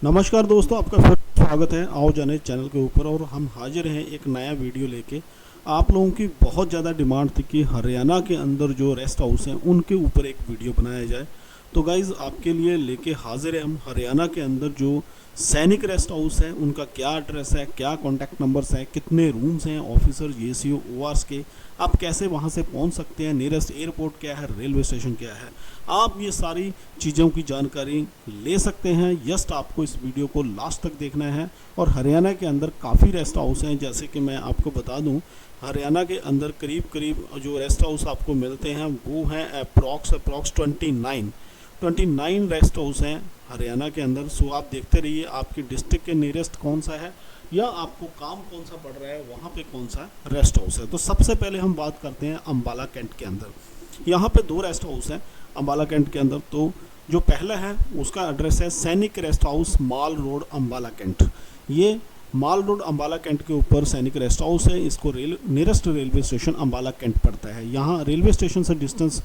नमस्कार दोस्तों, आपका फिर स्वागत है आओ जाने चैनल के ऊपर। और हम हाजिर हैं एक नया वीडियो लेके। आप लोगों की बहुत ज़्यादा डिमांड थी कि हरियाणा के अंदर जो रेस्ट हाउस हैं उनके ऊपर एक वीडियो बनाया जाए। तो गाइज़ आपके लिए लेके हाजिर है हम हरियाणा के अंदर जो सैनिक रेस्ट हाउस है उनका क्या एड्रेस है, क्या कॉन्टैक्ट नंबर्स हैं, कितने रूम्स हैं ऑफिसर जेसीओ ओआरस के, आप कैसे वहां से पहुंच सकते हैं, नियरेस्ट एयरपोर्ट क्या है, रेलवे स्टेशन क्या है, आप ये सारी चीज़ों की जानकारी ले सकते हैं। जस्ट आपको इस वीडियो को लास्ट तक देखना है। और हरियाणा के अंदर काफ़ी रेस्ट हाउस हैं, जैसे कि मैं आपको बता दूं, हरियाणा के अंदर करीब करीब जो रेस्ट हाउस आपको मिलते हैं वो हैं अप्रॉक्स 29 रेस्ट हाउस हैं हरियाणा के अंदर। सो आप देखते रहिए आपकी डिस्ट्रिक्ट के नियरेस्ट कौन सा है या आपको काम कौन सा पड़ रहा है, वहाँ पे कौन सा रेस्ट हाउस है। तो सबसे पहले हम बात करते हैं अम्बाला कैंट के अंदर। यहाँ पे 2 रेस्ट हाउस हैं अम्बाला कैंट के अंदर। तो जो पहला है उसका एड्रेस है सैनिक रेस्ट हाउस माल रोड अम्बाला कैंट। ये माल रोड अम्बाला कैंट के ऊपर सैनिक रेस्ट हाउस है। इसको nearest railway station Ambala Cantt पड़ता है। यहाँ रेलवे स्टेशन से डिस्टेंस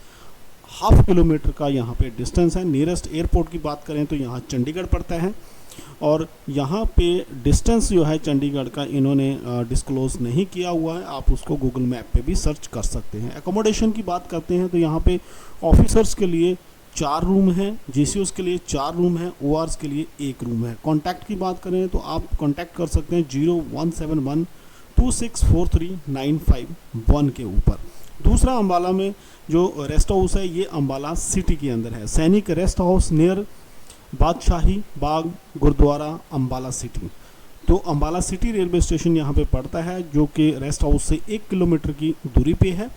0.5 किलोमीटर का यहाँ पे डिस्टेंस है। नियरेस्ट एयरपोर्ट की बात करें तो यहाँ चंडीगढ़ पड़ता है। और यहाँ पे डिस्टेंस जो है चंडीगढ़ का इन्होंने डिस्क्लोज नहीं किया हुआ है, आप उसको गूगल मैप पे भी सर्च कर सकते हैं। एकोमोडेशन की बात करते हैं तो यहाँ पे ऑफिसर्स के लिए 4 रूम हैं, जेसीओस के लिए 4 रूम हैं, ओआरस के लिए 1 रूम है। कॉन्टैक्ट की बात करें तो आप कॉन्टैक्ट कर सकते हैं 0171264395 के ऊपर। दूसरा अम्बाला में जो रेस्ट हाउस है ये अम्बाला सिटी के अंदर है, सैनिक रेस्ट हाउस नियर बादशाही बाग गुरुद्वारा अम्बाला सिटी। तो अम्बाला सिटी रेलवे स्टेशन यहाँ पे पड़ता है जो कि रेस्ट हाउस से 1 किलोमीटर की दूरी पे है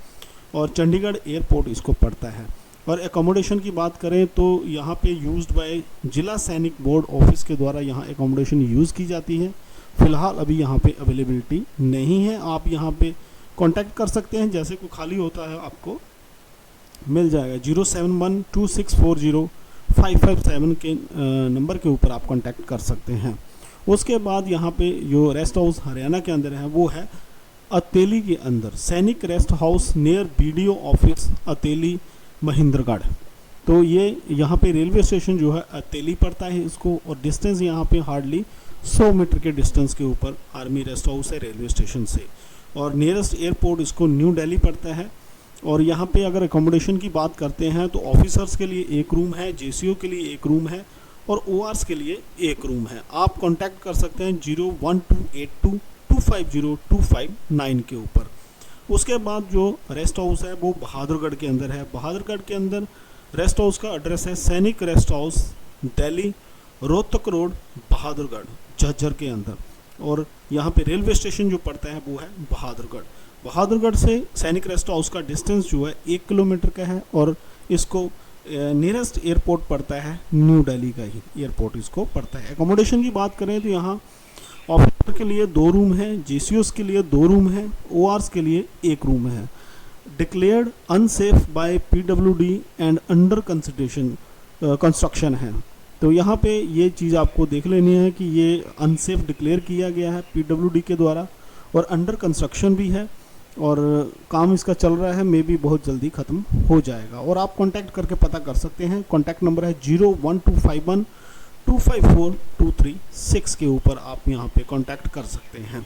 और चंडीगढ़ एयरपोर्ट इसको पड़ता है। और एकोमोडेशन की बात करें तो यहाँ पे यूज्ड बाय जिला सैनिक बोर्ड ऑफिस के द्वारा यहाँ एकोमोडेशन यूज़ की जाती है। फ़िलहाल अभी यहाँ पे अवेलेबिलिटी नहीं है, आप यहाँ पे कांटेक्ट कर सकते हैं, जैसे कोई खाली होता है आपको मिल जाएगा। 07126405557 के नंबर के ऊपर आप कांटेक्ट कर सकते हैं। उसके बाद यहाँ पे जो रेस्ट हाउस हरियाणा के अंदर है वो है अतेली के अंदर, सैनिक rest house near BDO office Ateli Mahendragarh. तो ये यहाँ पे रेलवे स्टेशन जो है अतेली पड़ता है इसको, और डिस्टेंस यहाँ पे हार्डली 100 मीटर के डिस्टेंस के ऊपर आर्मी रेस्ट हाउस है रेलवे स्टेशन से। और नियरेस्ट एयरपोर्ट इसको न्यू दिल्ली पड़ता है। और यहाँ पे अगर एकोमोडेशन की बात करते हैं तो ऑफिसर्स के लिए 1 रूम है, जेसीओ के लिए 1 रूम है और ओआरस के लिए 1 रूम है। आप कांटेक्ट कर सकते हैं 01282250259 के ऊपर। उसके बाद जो रेस्ट हाउस है वो बहादुरगढ़ के अंदर है। बहादुरगढ़ के अंदर रेस्ट हाउस का एड्रेस है सैनिक rest house Delhi Rohtak road Bahadurgarh Jhajjar के अंदर। और यहाँ पे रेलवे स्टेशन जो पड़ता है वो है बहादुरगढ़। बहादुरगढ़ से सैनिक रेस्ट हाउस का डिस्टेंस जो है 1 किलोमीटर का है और इसको नियरेस्ट एयरपोर्ट पड़ता है न्यू दिल्ली का ही एयरपोर्ट इसको पड़ता है। एकोमोडेशन की बात करें तो यहाँ ऑफिसर के लिए 2 रूम है, जेसीओस के लिए 2 रूम है, ओआरस के लिए 1 रूम है। Declared unsafe by PWD and under construction है। तो यहाँ पे ये चीज़ आपको देख लेनी है कि ये अनसेफ डिक्लेयर किया गया है पीडब्ल्यूडी के द्वारा और अंडर कंस्ट्रक्शन भी है और काम इसका चल रहा है, मे भी बहुत जल्दी ख़त्म हो जाएगा। और आप कांटेक्ट करके पता कर सकते हैं। कांटेक्ट नंबर है 01251254236 के ऊपर आप यहाँ पे कांटेक्ट कर सकते हैं।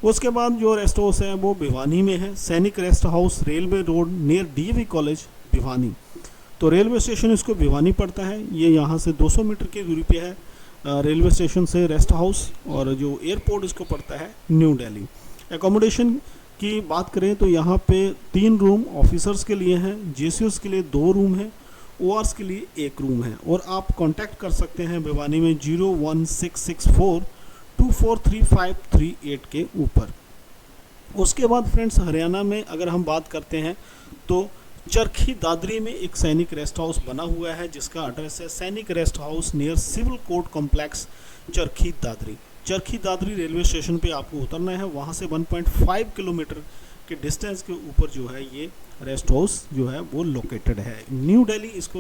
उसके बाद जो रेस्ट हाउस है वो भिवानी में है, सैनिक rest house railway road near DAV college Bhiwani. तो रेलवे स्टेशन इसको भिवानी पड़ता है, ये यहाँ से 200 मीटर की दूरी पे है रेलवे स्टेशन से रेस्ट हाउस। और जो एयरपोर्ट इसको पड़ता है न्यू दिल्ली। एकोमोडेशन की बात करें तो यहाँ पे 3 रूम ऑफिसर्स के लिए हैं, जेसीओस के लिए 2 रूम है, ओआरस के लिए 1 रूम है। और आप कांटेक्ट कर सकते हैं भिवानी में 01664243538 के ऊपर। उसके बाद फ्रेंड्स हरियाणा में अगर हम बात करते हैं तो चरखी दादरी में एक सैनिक रेस्ट हाउस बना हुआ है जिसका एड्रेस है सैनिक rest house near civil court complex Charkhi Dadri. Charkhi Dadri railway station पे आपको उतरना है, वहाँ से 1.5 किलोमीटर के डिस्टेंस के ऊपर जो है ये रेस्ट हाउस जो है वो लोकेटेड है। न्यू दिल्ली इसको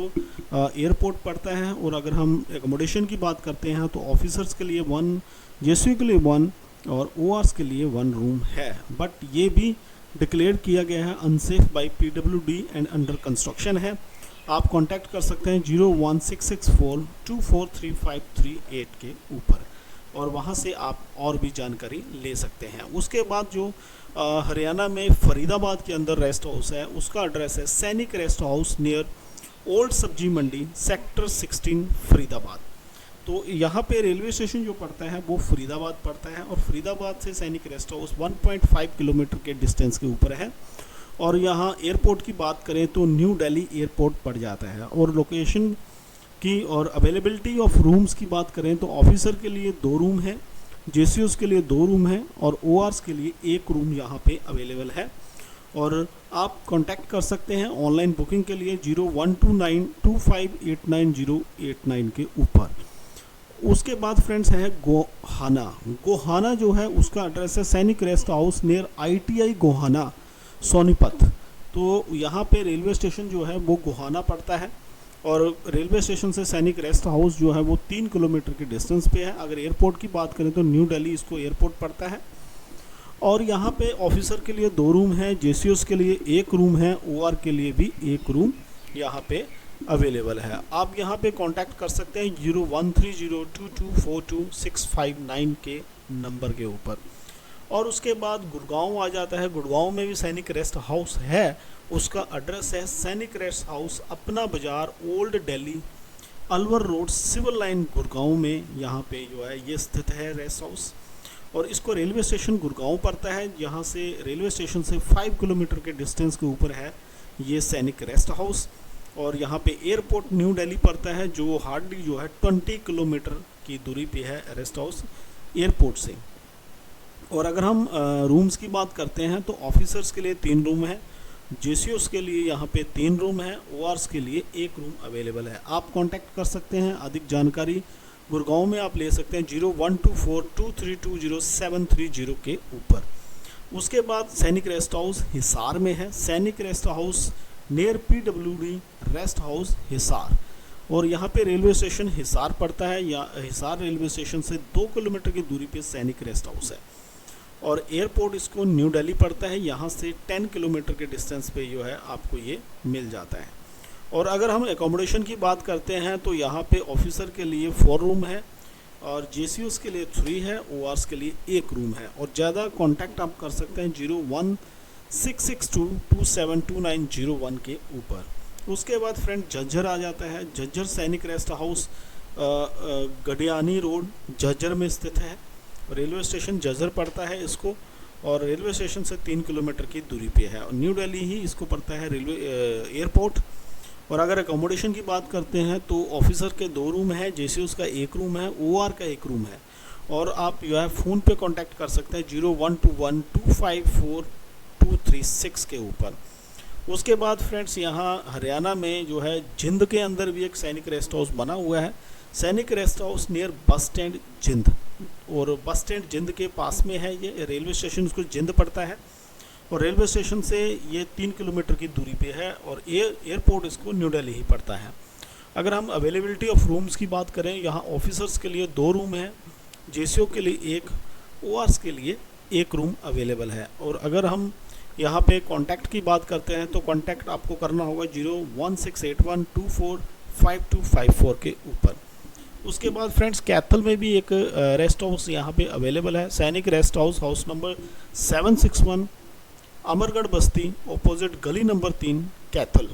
एयरपोर्ट पड़ता है। और अगर हम एकोमोडेशन की बात करते हैं तो ऑफिसर्स के लिए 1, जेसीओ के लिए 1 और ओआरस के लिए 1 रूम है। बट ये भी डिक्लेयर किया गया है unsafe by PWD and under construction है। आप कांटेक्ट कर सकते हैं 01664243538 के ऊपर, और वहाँ से आप और भी जानकारी ले सकते हैं। उसके बाद जो हरियाणा में फरीदाबाद के अंदर रेस्ट हाउस है, उसका एड्रेस है सैनिक रेस्ट हाउस नियर ओल्ड सब्जी मंडी सेक्टर 16 फरीदाबाद। तो यहाँ पे रेलवे स्टेशन जो पड़ता है वो फरीदाबाद पड़ता है, और फरीदाबाद से सैनिक रेस्ट हाउस 1.5 किलोमीटर के डिस्टेंस के ऊपर है। और यहाँ एयरपोर्ट की बात करें तो न्यू दिल्ली एयरपोर्ट पड़ जाता है। और लोकेशन की और अवेलेबिलिटी ऑफ रूम्स की बात करें तो ऑफिसर के लिए 2 रूम है, जेसीओस के लिए 2 रूम है, और ओआरस के लिए 1 रूम यहाँ पे अवेलेबल है। और आप कांटेक्ट कर सकते हैं ऑनलाइन बुकिंग के लिए 0129258989 के ऊपर। उसके बाद फ्रेंड्स है गोहाना। गोहाना जो है उसका एड्रेस है सैनिक rest house near ITI Gohana Sonipat. तो यहाँ पे रेलवे स्टेशन जो है वो गोहाना पड़ता है, और रेलवे स्टेशन से सैनिक रेस्ट हाउस जो है वो 3 किलोमीटर के डिस्टेंस पे है। अगर एयरपोर्ट की बात करें तो न्यू दिल्ली इसको एयरपोर्ट पड़ता है। और यहाँ पे ऑफिसर के लिए 2 रूम है, जेसीओस के लिए 1 रूम है, OR के लिए भी 1 रूम यहाँ पे अवेलेबल है। आप यहाँ पे कांटेक्ट कर सकते हैं 013022422659 के नंबर के ऊपर। और उसके बाद गुड़गांव आ जाता है। गुड़गांव में भी सैनिक रेस्ट हाउस है, उसका एड्रेस है सैनिक rest house Apna Bazaar old Delhi Alwar road civil line Gurgaon में यहाँ पे जो है ये स्थित है रेस्ट हाउस। और इसको रेलवे स्टेशन गुड़गांव पड़ता है, यहाँ से रेलवे स्टेशन से 5 किलोमीटर के डिस्टेंस के ऊपर है ये सैनिक रेस्ट हाउस। और यहाँ पे एयरपोर्ट न्यू दिल्ली पड़ता है, जो हार्डली जो है 20 किलोमीटर की दूरी पे है रेस्ट हाउस एयरपोर्ट से। और अगर हम रूम्स की बात करते हैं तो ऑफिसर्स के लिए 3 रूम है, जेसीओस के लिए यहाँ पे 3 रूम है, ओआरस के लिए 1 रूम अवेलेबल है। आप कांटेक्ट कर सकते हैं, अधिक जानकारी गुड़गांव में आप ले सकते हैं 012423207330 के ऊपर। उसके बाद सैनिक रेस्ट हाउस हिसार में है, सैनिक rest house near PWD rest house Hisar. और यहाँ पे रेलवे स्टेशन हिसार पड़ता है, या हिसार रेलवे स्टेशन से 2 किलोमीटर की दूरी पे सैनिक रेस्ट हाउस है। और एयरपोर्ट इसको न्यू दिल्ली पड़ता है, यहाँ से 10 किलोमीटर के डिस्टेंस पे जो है आपको ये मिल जाता है। और अगर हम एकोमोडेशन की बात करते हैं तो यहाँ पे ऑफिसर के लिए 4 रूम है, और जेसीओस के लिए 3 है, ओआरस के लिए 1 रूम है। और ज़्यादा कांटेक्ट आप कर सकते हैं 0166227290 के ऊपर। उसके बाद फ्रेंड झज्जर आ जाता है। झज्जर सैनिक रेस्ट हाउस गडियानी रोड झज्जर में स्थित है, रेलवे स्टेशन झज्जर पड़ता है इसको, और रेलवे स्टेशन से 3 किलोमीटर की दूरी पे है। और न्यू दिल्ली ही इसको पड़ता है रेलवे एयरपोर्ट। और अगर एकोमोडेशन की बात करते हैं तो ऑफिसर के 2 रूम है, जेसीओस का 1 रूम है, OR का 1 रूम है। और आप जो है फ़ोन पे कांटेक्ट कर सकते हैं 0121254236 के ऊपर। उसके बाद फ्रेंड्स यहाँ हरियाणा में जो है जिंद के अंदर भी एक सैनिक रेस्ट हाउस बना हुआ है, सैनिक rest house near bus stand जिंद। और बस स्टैंड जिंद के पास में है ये, रेलवे स्टेशन उसको जिंद पड़ता है, और रेलवे स्टेशन से ये 3 किलोमीटर की दूरी पे है, और एयरपोर्ट इसको न्यू दिल्ली ही पड़ता है। अगर हम अवेलेबिलिटी ऑफ रूम्स की बात करें, यहाँ ऑफिसर्स के लिए 2 रूम है, जेसीओ के लिए 1, ओआरस के लिए 1 रूम अवेलेबल है। और अगर हम यहाँ पे कांटेक्ट की बात करते हैं तो कांटेक्ट आपको करना होगा 016812455254 के ऊपर। उसके बाद फ्रेंड्स कैथल में भी एक रेस्ट हाउस यहाँ पे अवेलेबल है, सैनिक rest house, house number 761 Amargarh बस्ती अपोजिट गली number 3 Kaithal.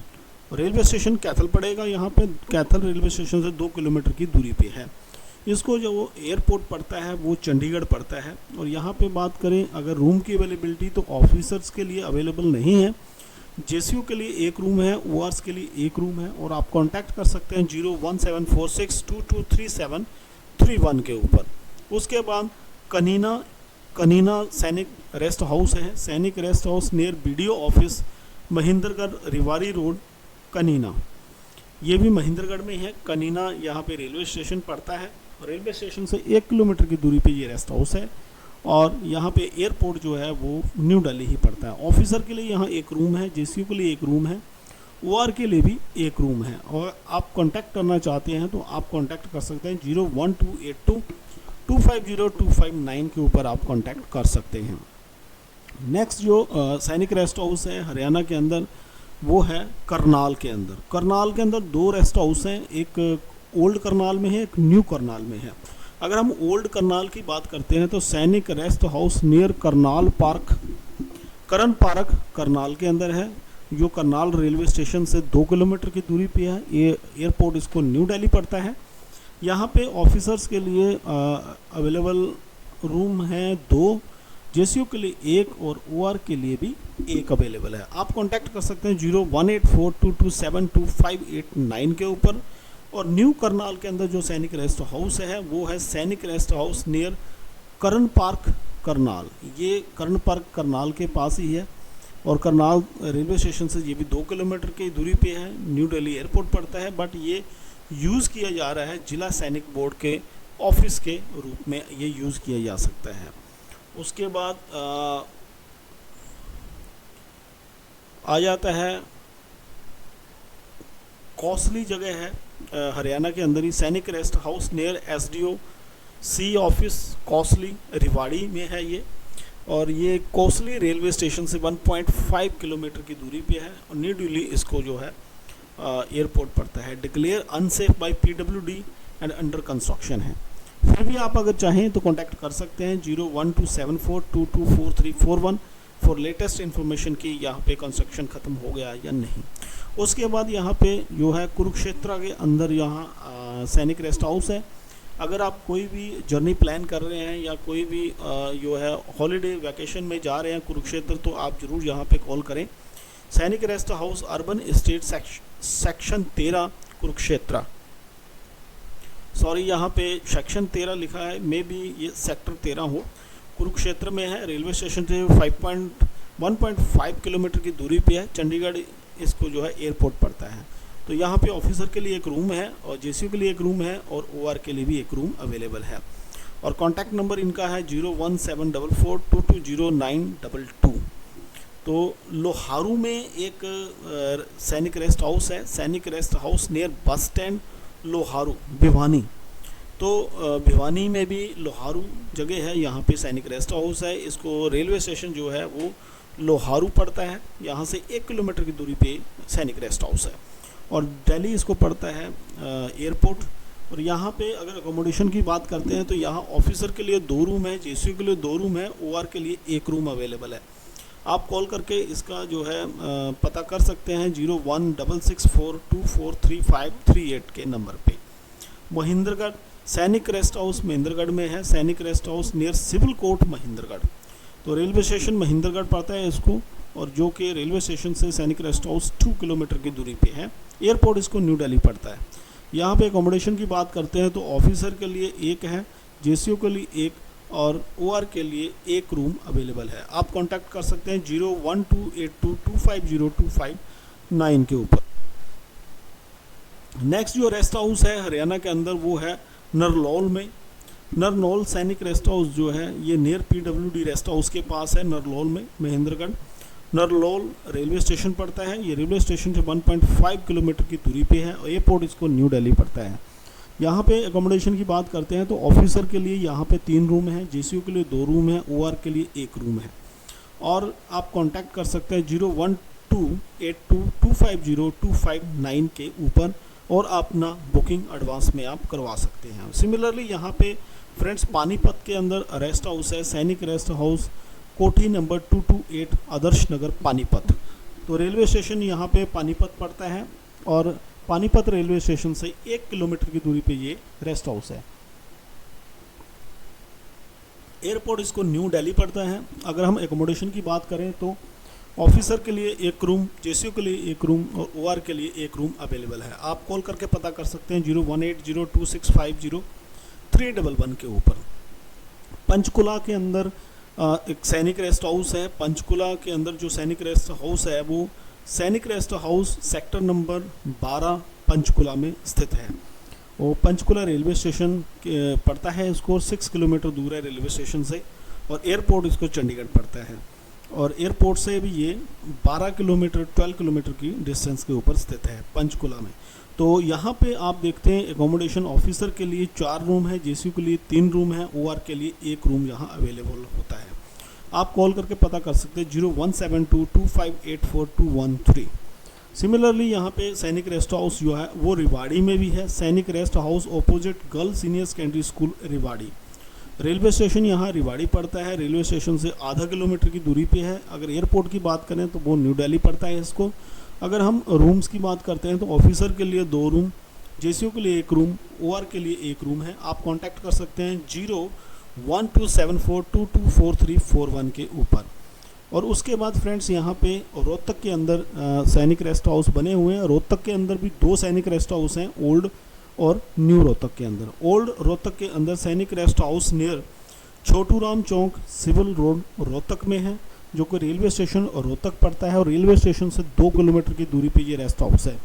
Railway station Kaithal पड़ेगा, यहाँ पे कैथल रेलवे स्टेशन से 2 किलोमीटर की दूरी पे है। इसको जो वो एयरपोर्ट पड़ता है वो चंडीगढ़ पड़ता है। और यहाँ पे बात करें अगर रूम की अवेलेबिलिटी तो ऑफिसर्स के लिए अवेलेबल नहीं है, जेसीओ के लिए 1 रूम है, ओआरस के लिए 1 रूम है। और आप कांटेक्ट कर सकते हैं 0174622331 के ऊपर। उसके बाद कनीना सैनिक रेस्ट हाउस है, सैनिक rest house near BDO office Mahendragarh Rewari road Kanina. ये भी महेंद्रगढ़ में है कनीना, यहाँ पे रेलवे स्टेशन पड़ता है, रेलवे स्टेशन से 1 किलोमीटर की दूरी पे ये रेस्ट हाउस है। और यहाँ पे एयरपोर्ट जो है वो न्यू दिल्ली ही पड़ता है। ऑफिसर के लिए यहाँ 1 रूम है, जेसीओ के लिए 1 रूम है, OR के लिए भी 1 रूम है। और आप कांटेक्ट करना चाहते हैं तो आप कांटेक्ट कर सकते हैं 012822502559 के ऊपर आप कांटेक्ट कर सकते हैं। नेक्स्ट जो सैनिक रेस्ट हाउस है हरियाणा के अंदर वो है करनाल के अंदर। करनाल के अंदर दो रेस्ट हाउस हैं, एक ओल्ड करनाल में है, एक न्यू करनाल में है। अगर हम ओल्ड करनाल की बात करते हैं तो सैनिक rest house near Karnal park, Karan park Karnal के अंदर है, जो करनाल रेलवे स्टेशन से 2 किलोमीटर की दूरी पे है। ये एयरपोर्ट इसको न्यू दिल्ली पड़ता है। यहाँ पे ऑफिसर्स के लिए अवेलेबल रूम हैं 2, जेसीयू के लिए 1 और ओआर के लिए भी 1 अवेलेबल है। आप कांटेक्ट कर सकते हैं 018422725889 के ऊपर। और न्यू करनाल के अंदर जो सैनिक रेस्ट हाउस है वो है सैनिक रेस्ट हाउस नियर करण पार्क करनाल। ये करण पार्क करनाल के पास ही है और करनाल रेलवे स्टेशन से ये भी 2 किलोमीटर की दूरी पे है। न्यू दिल्ली एयरपोर्ट पड़ता है, बट ये यूज़ किया जा रहा है जिला सैनिक बोर्ड के ऑफिस के रूप में, ये यूज़ किया जा सकता है। उसके बाद आ जाता है कौसली जगह है हरियाणा के अंदर ही, सैनिक रेस्ट हाउस नियर एसडीओ सी ऑफिस कौसली रिवाड़ी में है ये। और ये कौसली रेलवे स्टेशन से 1.5 किलोमीटर की दूरी पे है और न्यू दिल्ली इसको जो है एयरपोर्ट पड़ता है। Declare unsafe by PWD and under construction है। फिर भी आप अगर चाहें तो कांटेक्ट कर सकते हैं 012742244341 फॉर लेटेस्ट इन्फॉर्मेशन की यहाँ पे कंस्ट्रक्शन ख़त्म हो गया या नहीं। उसके बाद यहाँ पे जो है कुरुक्षेत्र के अंदर यहाँ सैनिक रेस्ट हाउस है। अगर आप कोई भी जर्नी प्लान कर रहे हैं या कोई भी जो है हॉलीडे वैकेशन में जा रहे हैं कुरुक्षेत्र, तो आप ज़रूर यहाँ पे कॉल करें। सैनिक rest house urban state section 13 Kurukshetra, sorry यहाँ पे सेक्शन 13 लिखा है, मे बी ये सेक्टर 13 हो, कुरुक्षेत्र में है। रेलवे स्टेशन से 1.5 किलोमीटर की दूरी पे है। चंडीगढ़ इसको जो है एयरपोर्ट पड़ता है। तो यहाँ पे ऑफिसर के लिए एक रूम है और जेसीयू के लिए एक रूम है और ओआर के लिए भी एक रूम अवेलेबल है। और कॉन्टैक्ट नंबर इनका है 01744220922। तो लोहारू में एक सैनिक रेस्ट हाउस है, सैनिक rest house near bus stand Loharu Bhiwani. तो भिवानी में भी लोहारू जगह है, यहाँ पे सैनिक रेस्ट हाउस है। इसको रेलवे स्टेशन जो है वो लोहारू पड़ता है, यहाँ से 1 किलोमीटर की दूरी पे सैनिक रेस्ट हाउस है। और दिल्ली इसको पड़ता है एयरपोर्ट। और यहाँ पे अगर अकोमोडेशन की बात करते हैं तो यहाँ ऑफिसर के लिए 2 रूम है, जेसीयू के लिए 2 रूम है, ओआर के लिए 1 रूम अवेलेबल है। आप कॉल करके इसका जो है पता कर सकते हैं 016642433538 के नंबर पे। महेंद्रगढ़ सैनिक रेस्ट हाउस महेंद्रगढ़ में है, सैनिक rest house near civil court Mahendragarh. तो रेलवे स्टेशन महेंद्रगढ़ पड़ता है इसको, और जो कि रेलवे स्टेशन से सैनिक रेस्ट हाउस 2 किलोमीटर की दूरी पे है। एयरपोर्ट इसको न्यू दिल्ली पड़ता है। यहाँ पे अकोमोडेशन की बात करते हैं तो ऑफिसर के लिए 1 है, जेसीयू के लिए 1 और ओआर के लिए 1 रूम अवेलेबल है। आप कांटेक्ट कर सकते हैं 012822502559 के ऊपर। नेक्स्ट जो रेस्ट हाउस है हरियाणा के अंदर वो है नरलौल में। नरलौल सैनिक रेस्ट हाउस जो है ये नियर पीडब्ल्यूडी रेस्ट हाउस के पास है, नरलौल में महेंद्रगढ़। नरलौल रेलवे स्टेशन पड़ता है, ये रेलवे स्टेशन से 1.5 किलोमीटर की दूरी पे है और एयरपोर्ट इसको न्यू दिल्ली पड़ता है। यहाँ पे अकोमोडेशन की बात करते हैं तो ऑफिसर के लिए यहाँ पे 3 रूम है, जेसीयू के लिए 2 रूम है, ओआर के लिए 1 रूम है। और आप कांटेक्ट कर सकते हैं 012822502559 के ऊपर और अपना बुकिंग एडवांस में आप करवा सकते हैं। सिमिलरली यहाँ पे फ्रेंड्स पानीपत के अंदर रेस्ट हाउस है, सैनिक रेस्ट हाउस कोठी नंबर 228 आदर्श नगर पानीपत। तो रेलवे स्टेशन यहाँ पे पानीपत पड़ता है और पानीपत रेलवे स्टेशन से 1 किलोमीटर की दूरी पे ये रेस्ट हाउस है। एयरपोर्ट इसको न्यू दिल्ली पड़ता है। अगर हम एकोमोडेशन की बात करें तो ऑफिसर के लिए 1 रूम, जेसीयू के लिए 1 रूम और ओआर के लिए 1 रूम अवेलेबल है। आप कॉल करके पता कर सकते हैं 01802650 के ऊपर। पंचकुला के अंदर एक सैनिक रेस्ट हाउस है। पंचकुला के अंदर जो सैनिक रेस्ट हाउस है वो सैनिक rest house sector number 12 Panchkula में स्थित है। वो पंचकुला रेलवे स्टेशन पड़ता है, इसको 6 किलोमीटर दूर है रेलवे स्टेशन से। और एयरपोर्ट इसको चंडीगढ़ पड़ता है और एयरपोर्ट से भी ये 12 किलोमीटर की डिस्टेंस के ऊपर स्थित है पंचकुला में। तो यहाँ पे आप देखते हैं एकोमोडेशन ऑफिसर के लिए 4 रूम है, जेसीयू के लिए 3 रूम है, ओआर के लिए 1 रूम यहाँ अवेलेबल होता है। आप कॉल करके पता कर सकते हैं 017225842113। सिमिलरली यहाँ पे सैनिक रेस्ट हाउस जो है वो रिवाड़ी में भी है। सैनिक rest house opposite girls senior secondary school Rewari. Railway station यहाँ रिवाड़ी पड़ता है, रेलवे स्टेशन से आधा किलोमीटर की दूरी पे है। अगर एयरपोर्ट की बात करें तो वो न्यू दिल्ली पड़ता है इसको। अगर हम रूम्स की बात करते हैं तो ऑफिसर के लिए 2 रूम, जेसीओ के लिए 1 रूम, ओआर के लिए 1 रूम है। आप कांटेक्ट कर सकते हैं 012742243441 के ऊपर। और उसके बाद फ्रेंड्स यहाँ पे रोहतक के अंदर सैनिक रेस्ट हाउस बने हुए हैं। रोहतक के अंदर भी 2 सैनिक रेस्ट हाउस हैं, ओल्ड और न्यू रोहतक के अंदर। ओल्ड रोहतक के अंदर सैनिक rest house near Chhotu Ram चौक सिविल रोड रोहतक में है, जो कि रेलवे स्टेशन रोहतक पड़ता है और रेलवे स्टेशन से 2 किलोमीटर की दूरी पे ये रेस्ट हाउस है।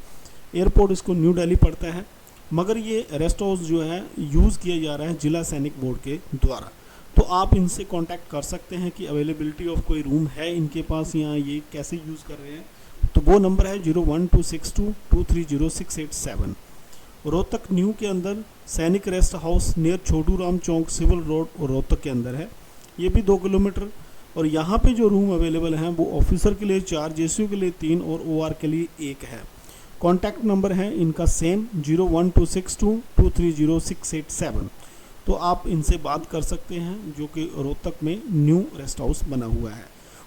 एयरपोर्ट इसको न्यू दिल्ली पड़ता है, मगर ये रेस्ट हाउस जो है यूज़ किया जा रहा है जिला सैनिक बोर्ड के द्वारा। तो आप इनसे कांटेक्ट कर सकते हैं कि अवेलेबिलिटी ऑफ कोई रूम है इनके पास या ये कैसे यूज़ कर रहे हैं। तो वो नंबर है 012622300687। रोहतक न्यू के अंदर सैनिक rest house near Chhotu Ram चौक सिविल रोड रोहतक के अंदर है, ये भी 2 किलोमीटर। और यहाँ पे जो रूम अवेलेबल हैं वो ऑफिसर के लिए 4, जेसीओ के लिए 3 और ओआर के लिए 1 है। कॉन्टैक्ट नंबर है इनका सेम 012622300687। तो आप इनसे बात कर सकते हैं, जो कि रोहतक में न्यू रेस्ट हाउस बना हुआ है।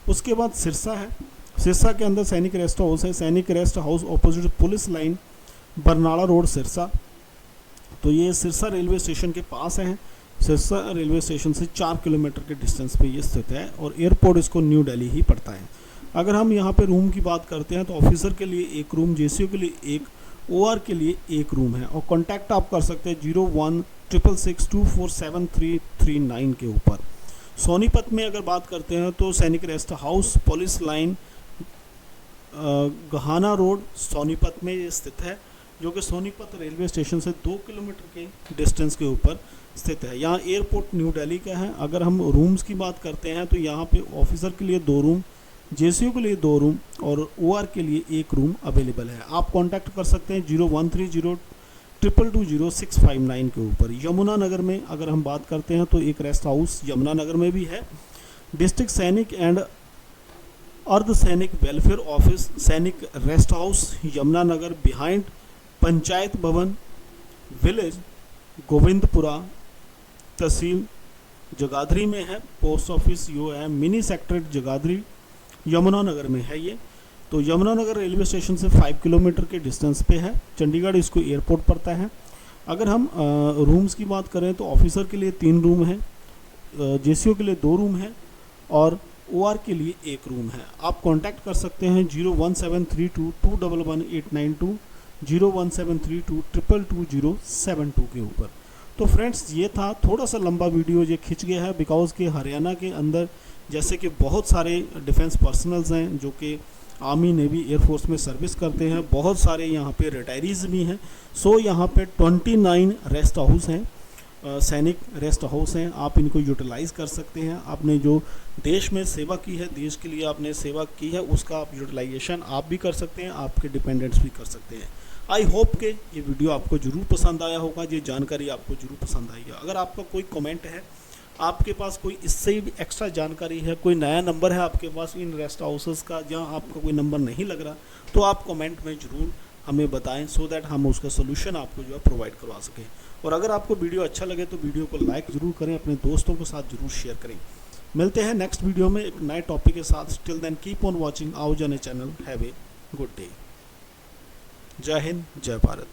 उसके बाद सिरसा है। सिरसा के अंदर सैनिक रेस्ट हाउस है, सैनिक rest house opposite police line Barnala road Sirsa. तो ये सिरसा रेलवे स्टेशन के पास है। सिरसा रेलवे स्टेशन से 4 किलोमीटर के डिस्टेंस पे ये स्थित है और एयरपोर्ट इसको न्यू दिल्ली ही पड़ता है। अगर हम यहाँ पे रूम की बात करते हैं तो ऑफिसर के लिए 1 रूम, जेसीओ के लिए 1, ओआर के लिए 1 रूम है। और कॉन्टैक्ट आप कर सकते हैं 0166247339 के ऊपर। सोनीपत में अगर बात करते हैं तो सैनिक rest house police line Gohana road Sonipat में ये स्थित है, जो कि सोनीपत रेलवे स्टेशन से 2 किलोमीटर के डिस्टेंस के ऊपर स्थित है। यहाँ एयरपोर्ट न्यू दिल्ली का है। अगर हम रूम्स की बात करते हैं तो यहाँ पे ऑफिसर के लिए 2 रूम, जेसीओ के लिए 2 रूम और ओआर के लिए 1 रूम अवेलेबल है। आप कांटेक्ट कर सकते हैं 013022200659 के ऊपर। यमुना नगर में अगर हम बात करते हैं तो एक रेस्ट हाउस यमुना नगर में भी है। डिस्ट्रिक्ट सैनिक एंड अर्ध सैनिक वेलफेयर ऑफिस सैनिक rest house Yamuna Nagar behind panchayat भवन विलेज गोविंदपुरा तहसील जगाधरी में है। पोस्ट ऑफिस जो है मिनी सेक्रेटरीट जगाधरी यमुना नगर में है ये। तो यमुना नगर रेलवे स्टेशन से 5 किलोमीटर के डिस्टेंस पे है। चंडीगढ़ इसको एयरपोर्ट पड़ता है। अगर हम रूम्स की बात करें तो ऑफिसर के लिए 3 रूम है, जेसीओ के लिए 2 रूम है और ओआर के लिए 1 रूम है। आप कांटेक्ट कर सकते हैं 01732211892 01732222072 के ऊपर। तो फ्रेंड्स ये था थोड़ा सा लंबा वीडियो, ये खिंच गया है बिकॉज के हरियाणा के अंदर जैसे कि बहुत सारे डिफेंस पर्सनल्स हैं जो कि आर्मी, नेवी, एयरफोर्स में सर्विस करते हैं। बहुत सारे यहाँ पे रिटायरीज भी हैं। सो यहाँ पे 29 रेस्ट हाउस हैं, सैनिक रेस्ट हाउस हैं। आप इनको यूटिलाइज़ कर सकते हैं। आपने जो देश में सेवा की है, देश के लिए आपने सेवा की है, उसका आप यूटिलाइजेशन आप भी कर सकते हैं, आपके डिपेंडेंट्स भी कर सकते हैं। आई होप कि ये वीडियो आपको ज़रूर पसंद आया होगा, ये जानकारी आपको ज़रूर पसंद आएगी। अगर आपका कोई कमेंट है, आपके पास कोई इससे भी एक्स्ट्रा जानकारी है, कोई नया नंबर है आपके पास इन रेस्ट हाउसेस का, जहाँ आपका कोई नंबर नहीं लग रहा, तो आप कमेंट में ज़रूर हमें बताएं सो दैट हम उसका सोल्यूशन आपको जो है प्रोवाइड करवा सकें। और अगर आपको वीडियो अच्छा लगे तो वीडियो को लाइक ज़रूर करें, अपने दोस्तों के साथ ज़रूर शेयर करें। मिलते हैं नेक्स्ट वीडियो में एक नए टॉपिक के साथ। Till then keep on watching our channel. Have a good day. Jai Hind, जय भारत।